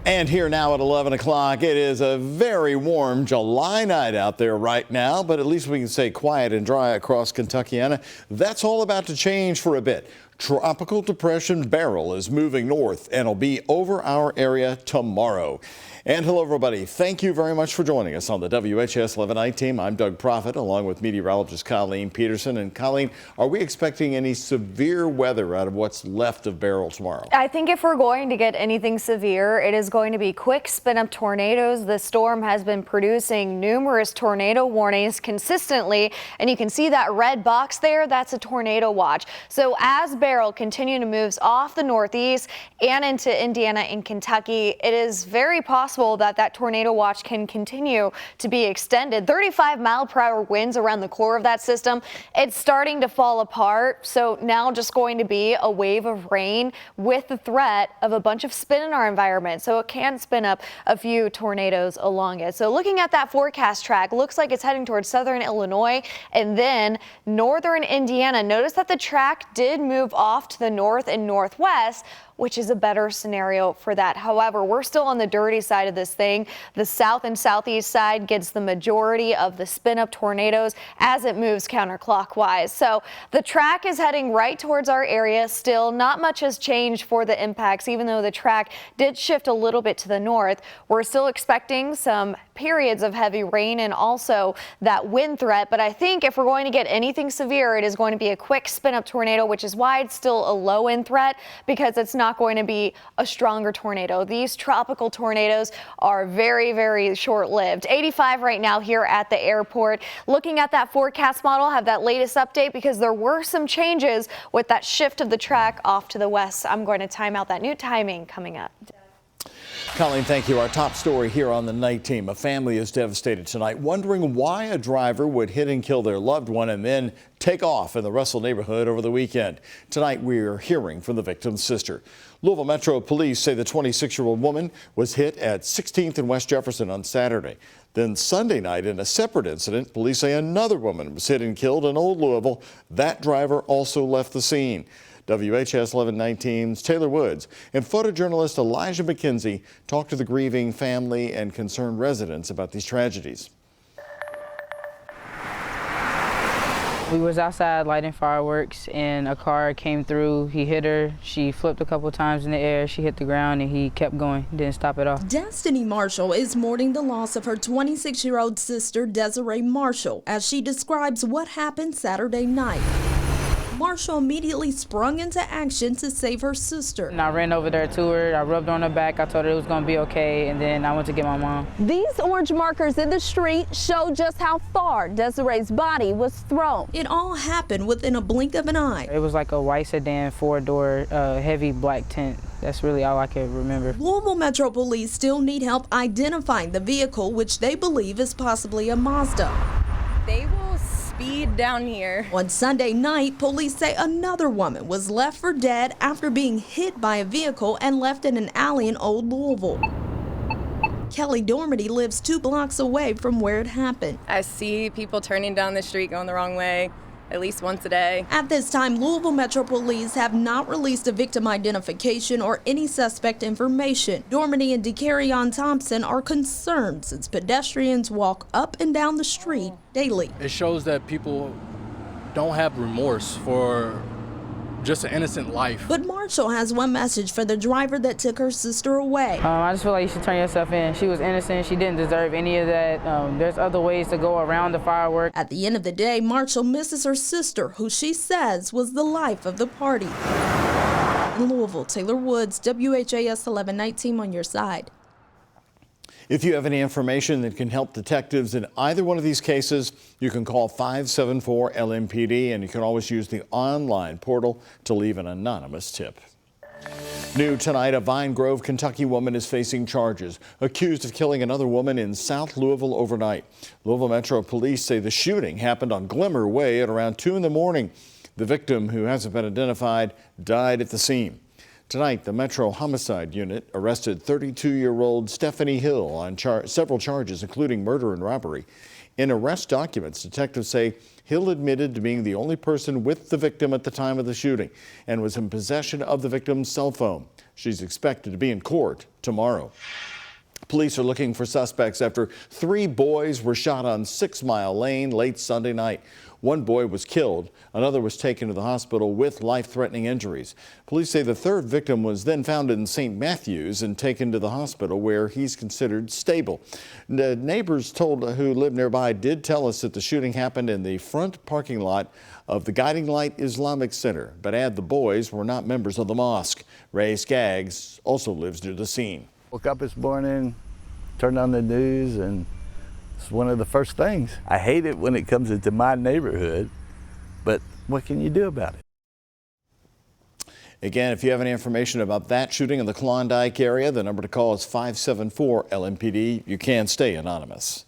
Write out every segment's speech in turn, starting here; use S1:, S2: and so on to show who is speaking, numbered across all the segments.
S1: And here now at 11 o'clock, it is a very warm July night out there right now, but at least we can stay quiet and dry across Kentuckiana. That's all about to change for a bit. Tropical Depression Beryl is moving north and will be over our area tomorrow. And hello, everybody. Thank you very much for joining us on the WHAS 11 night team. I'm Doug Proffitt, along with meteorologist Colleen Peterson. And Colleen, are we expecting any severe weather out of what's left of Beryl tomorrow?
S2: I think if we're going to get anything severe, it is going to be quick spin-up tornadoes. The storm has been producing numerous tornado warnings consistently, and you can see that red box there. That's a tornado watch. So as Beryl continues to move off the northeast and into Indiana and Kentucky, it is very possible that that tornado watch can continue to be extended. 35-mile-per-hour winds around the core of that system. It's starting to fall apart, so now just going to be a wave of rain with the threat of a bunch of spin in our environment, so it can spin up a few tornadoes along it. So looking at that forecast track, looks like it's heading towards southern Illinois and then northern Indiana. Notice that the track did move off to the north and northwest, which is a better scenario for that. However, we're still on the dirty side of this thing. The south and southeast side gets the majority of the spin-up tornadoes as it moves counterclockwise. So the track is heading right towards our area. Still, not much has changed for the impacts, even though the track did shift a little bit to the north. We're still expecting some periods of heavy rain and also that wind threat. But I think if we're going to get anything severe, it is going to be a quick spin-up tornado, which is why it's still a low-end threat, because it's not going to be a stronger tornado. These tropical tornadoes are very, very short-lived. 85 right now here at the airport. Looking at that forecast model, have that latest update because there were some changes with that shift of the track off to the west. I'm going to time out that new timing coming up.
S1: Colleen, thank you. Our top story here on the night team. A family is devastated tonight, wondering why a driver would hit and kill their loved one and then take off in the Russell neighborhood over the weekend. Tonight, we are hearing from the victim's sister. Louisville Metro Police say the 26-year-old woman was hit at 16th and West Jefferson on Saturday. Then Sunday night, in a separate incident, police say another woman was hit and killed in Old Louisville. That driver also left the scene. WHAS 11 night team's Taylor Woods and photojournalist Elijah McKenzie talked to the grieving family and concerned residents about these tragedies.
S3: We was outside lighting fireworks and a car came through. He hit her. She flipped a couple times in the air. She hit the ground and he kept going, didn't stop at all.
S4: Destiny Marshall is mourning the loss of her 26-year-old sister, Desiree Marshall, as she describes what happened Saturday night. Marshall immediately sprung into action to save her sister.
S3: And I ran over there to her. I rubbed on her back. I told her it was going to be okay, and then I went to get my mom.
S5: These orange markers in the street show just how far Desiree's body was thrown.
S4: It all happened within a blink of an eye.
S3: It was like a white sedan, four-door, heavy black tent. That's really all I can remember.
S4: Louisville Metro Police still need help identifying the vehicle, which they believe is possibly a Mazda.
S6: They will speed down here.
S4: On Sunday night, police say another woman was left for dead after being hit by a vehicle and left in an alley in Old Louisville. Kelly Dormady lives 2 blocks away from where it happened.
S6: I see people turning down the street going the wrong way at least once a day.
S4: At this time, Louisville Metro Police have not released a victim identification or any suspect information. Dormady and DeCarrion Thompson are concerned since pedestrians walk up and down the street daily.
S7: It shows that people don't have remorse for just an innocent life.
S4: But Marshall has one message for the driver that took her sister away.
S3: I just feel like you should turn yourself in. She was innocent. She didn't deserve any of that. There's other ways to go around the fireworks.
S4: At the end of the day, Marshall misses her sister, who she says was the life of the party. In Louisville, Taylor Woods, WHAS 11 night team on your side.
S1: If you have any information that can help detectives in either one of these cases, you can call 574-LMPD, and you can always use the online portal to leave an anonymous tip. New tonight, a Vine Grove, Kentucky woman is facing charges, accused of killing another woman in South Louisville overnight. Louisville Metro Police say the shooting happened on Glimmer Way at around 2 in the morning. The victim, who hasn't been identified, died at the scene. Tonight, the Metro Homicide Unit arrested 32-year-old Stephanie Hill on several charges, including murder and robbery. In arrest documents, detectives say Hill admitted to being the only person with the victim at the time of the shooting and was in possession of the victim's cell phone. She's expected to be in court tomorrow. Police are looking for suspects after 3 boys were shot on 6 Mile Lane late Sunday night. One boy was killed. Another was taken to the hospital with life-threatening injuries. Police say the third victim was then found in St. Matthews and taken to the hospital where he's considered stable. The neighbors who live nearby did tell us that the shooting happened in the front parking lot of the Guiding Light Islamic Center, but add the boys were not members of the mosque. Ray Skaggs also lives near the scene.
S8: Woke up this morning, turned on the news, and it's one of the first things. I hate it when it comes into my neighborhood, but what can you do about it?
S1: Again, if you have any information about that shooting in the Klondike area, the number to call is 574-LMPD. You can stay anonymous.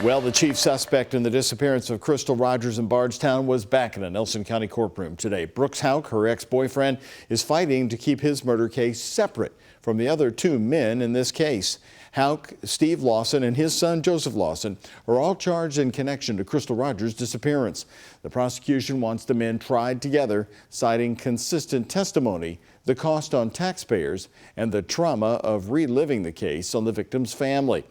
S1: Well, the chief suspect in the disappearance of Crystal Rogers in Bardstown was back in a Nelson County courtroom today. Brooks Houck, her ex-boyfriend, is fighting to keep his murder case separate from the other 2 men in this case. Houck, Steve Lawson, and his son Joseph Lawson are all charged in connection to Crystal Rogers' disappearance. The prosecution wants the men tried together, citing consistent testimony, the cost on taxpayers, and the trauma of reliving the case on the victim's family.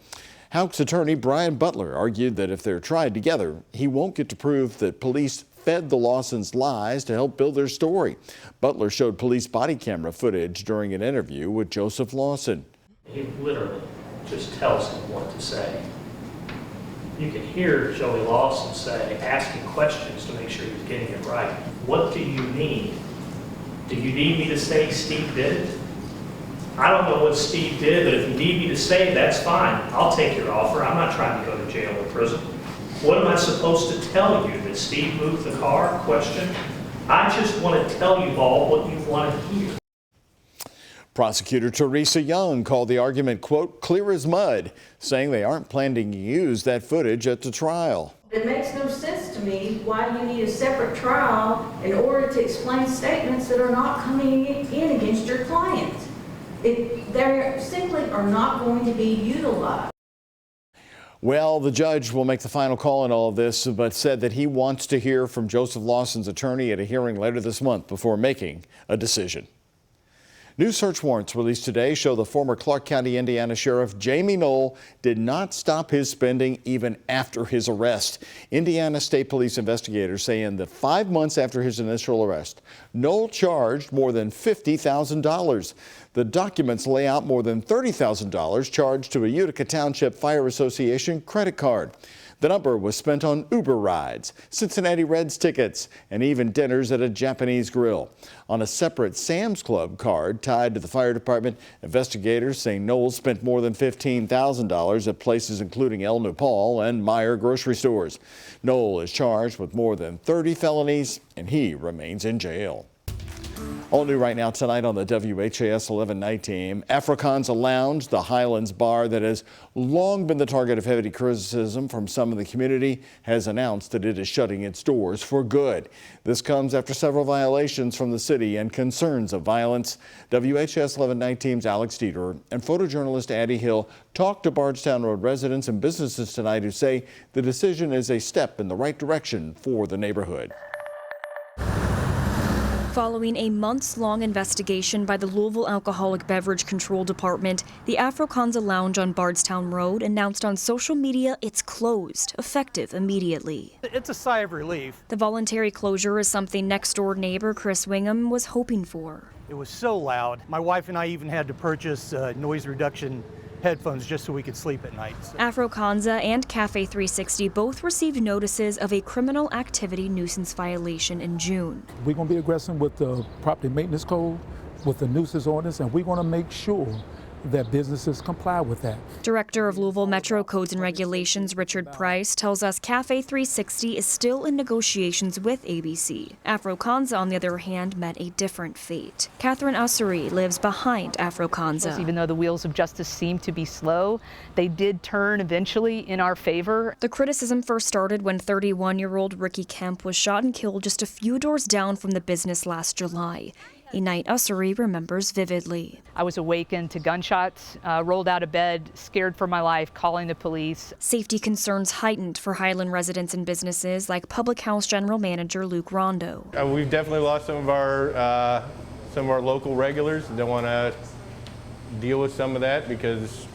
S1: Houck's attorney, Brian Butler, argued that if they're tried together, he won't get to prove that police fed the Lawsons lies to help build their story. Butler showed police body camera footage during an interview with Joseph Lawson.
S9: He literally just tells him what to say. You can hear Joey Lawson say, asking questions to make sure he's getting it right. What do you need? Do you need me to say Steve did it? I don't know what Steve did, but if you need me to say, that's fine. I'll take your offer. I'm not trying to go to jail or prison. What am I supposed to tell you? That Steve moved the car? Question. I just want to tell you all what you want to hear.
S1: Prosecutor Teresa Young called the argument, quote, clear as mud, saying they aren't planning to use that footage at the trial.
S10: It makes no sense to me why you need a separate trial in order to explain statements that are not coming in against your client. They simply are not going to be utilized.
S1: Well, the judge will make the final call on all of this, but said that he wants to hear from Joseph Lawson's attorney at a hearing later this month before making a decision. New search warrants released today show the former Clark County, Indiana Sheriff Jamie Knoll did not stop his spending even after his arrest. Indiana State Police investigators say in the 5 months after his initial arrest, Knoll charged more than $50,000. The documents lay out more than $30,000 charged to a Utica Township Fire Association credit card. The number was spent on Uber rides, Cincinnati Reds tickets, and even dinners at a Japanese grill. On a separate Sam's Club card tied to the fire department, investigators say Knoll spent more than $15,000 at places including El Nopal and Meijer grocery stores. Knoll is charged with more than 30 felonies, and he remains in jail. All new right now tonight on the WHAS 11 night team. AfroConza Lounge, the Highlands bar that has long been the target of heavy criticism from some in the community, has announced that it is shutting its doors for good. This comes after several violations from the city and concerns of violence. WHAS 11 night team's Alex Dieter and photojournalist Addie Hill talked to Bardstown Road residents and businesses tonight who say the decision is a step in the right direction for the neighborhood.
S11: Following a months-long investigation by the Louisville Alcoholic Beverage Control Department, the AfroConza Lounge on Bardstown Road announced on social media it's closed, effective immediately.
S12: It's a sigh of relief.
S11: The voluntary closure is something next-door neighbor Chris Wingham was hoping for.
S12: It was so loud. My wife and I even had to purchase noise reduction headphones just so we could sleep at night.
S11: AfroConza and Cafe 360 both received notices of a criminal activity nuisance violation in June.
S13: We're going to be aggressive with the property maintenance code, with the nuisance ordinance, and we're going to make sure that businesses comply with that.
S11: Director of Louisville Metro Codes and Regulations Richard Price tells us Cafe 360 is still in negotiations with ABC. AfroConza, on the other hand, met a different fate. Catherine Ussery lives behind AfroConza.
S14: Even though the wheels of justice seem to be slow, they did turn eventually in our favor.
S11: The criticism first started when 31-year-old Ricky Kemp was shot and killed just a few doors down from the business last July. A night Ussery remembers vividly.
S14: I was awakened to gunshots, rolled out of bed, scared for my life, calling the police.
S11: Safety concerns heightened for Highland residents and businesses like Public House General Manager Luke Rondo.
S15: We've definitely lost some of our some of our local regulars don't want to deal with some of that because,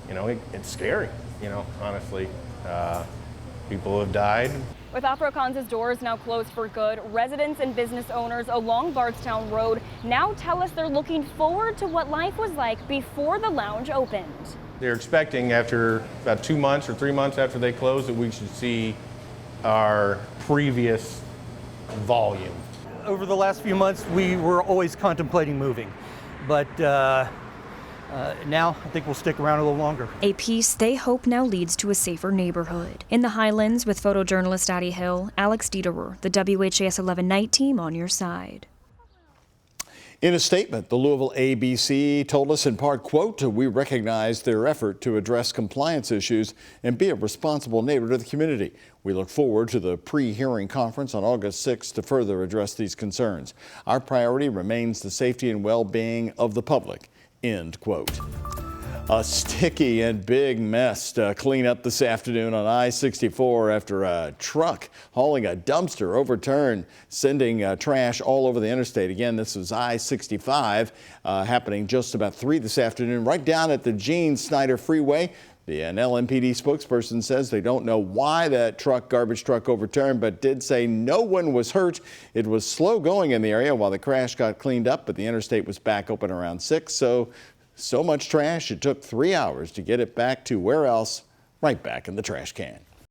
S15: you know, it's scary, you know, honestly. People have died.
S16: With AfroConza's doors now closed for good, residents and business owners along Bardstown Road now tell us they're looking forward to what life was like before the lounge opened.
S15: They're expecting after about 2 months or 3 months after they close that we should see our previous volume.
S12: Over the last few months, we were always contemplating moving, but now I think we'll stick around a little longer.
S11: A peace they hope now leads to a safer neighborhood. In the Highlands with photojournalist Addie Hill, Alex Dieterer, the WHAS11 night team on your side.
S1: In a statement, the Louisville ABC told us in part, quote, "We recognize their effort to address compliance issues and be a responsible neighbor to the community. We look forward to the pre-hearing conference on August 6th to further address these concerns. Our priority remains the safety and well-being of the public," end quote. A sticky and big mess to clean up this afternoon on I-64 after a truck hauling a dumpster overturned, sending trash all over the interstate. Again, this was I-65 happening just about 3 this afternoon, right down at the Gene Snyder Freeway. An LMPD spokesperson says they don't know why that garbage truck overturned, but did say no one was hurt. It was slow going in the area while the crash got cleaned up, but the interstate was back open around 6. So much trash, it took 3 hours to get it back to where else? Right back in the trash can.